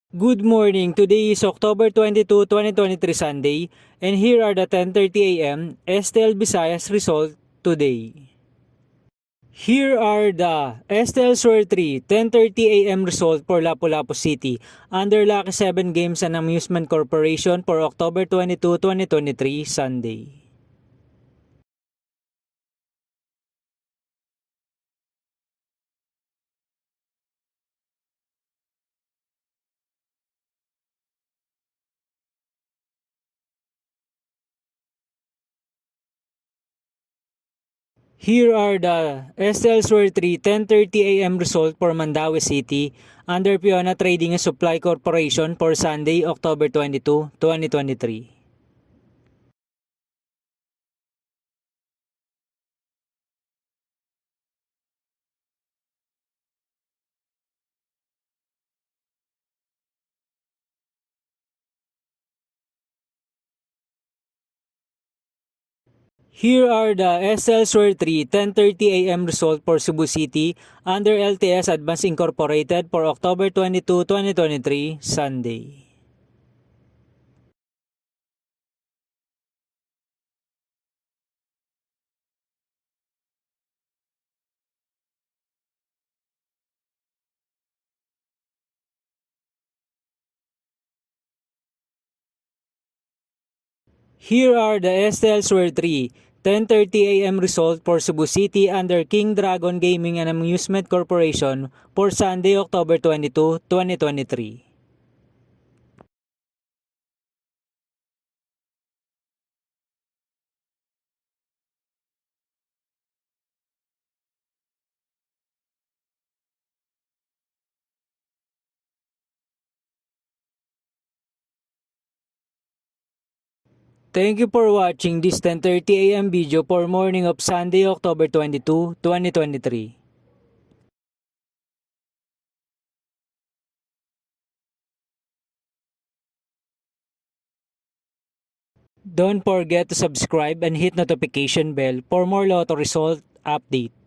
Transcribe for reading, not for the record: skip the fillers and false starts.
Good morning. Today is October 22, 2023 Sunday, and here are the 10:30 a.m. STL Visayas result today. Here are the STL Sur 3 10:30 a.m. result for Lapu-Lapu City under Lucky 7 Games and Amusement Corporation for October 22, 2023 Sunday. Here are the STL Sur 3 10:30 a.m. result for Mandaue City under Fiona Trading and Supply Corporation for Sunday, October 22, 2023. Here are the SL Sur 3 10:30 a.m. result for Cebu City under LTS Advance Incorporated for October 22, 2023, Sunday. Here are the STL Sur 3 10:30 a.m. result for Cebu City under King Dragon Gaming and Amusement Corporation for Sunday, October 22, 2023. Thank you for watching this 10:30 a.m. video for morning of Sunday, October 22, 2023. Don't forget to subscribe and hit notification bell for more lotto result update.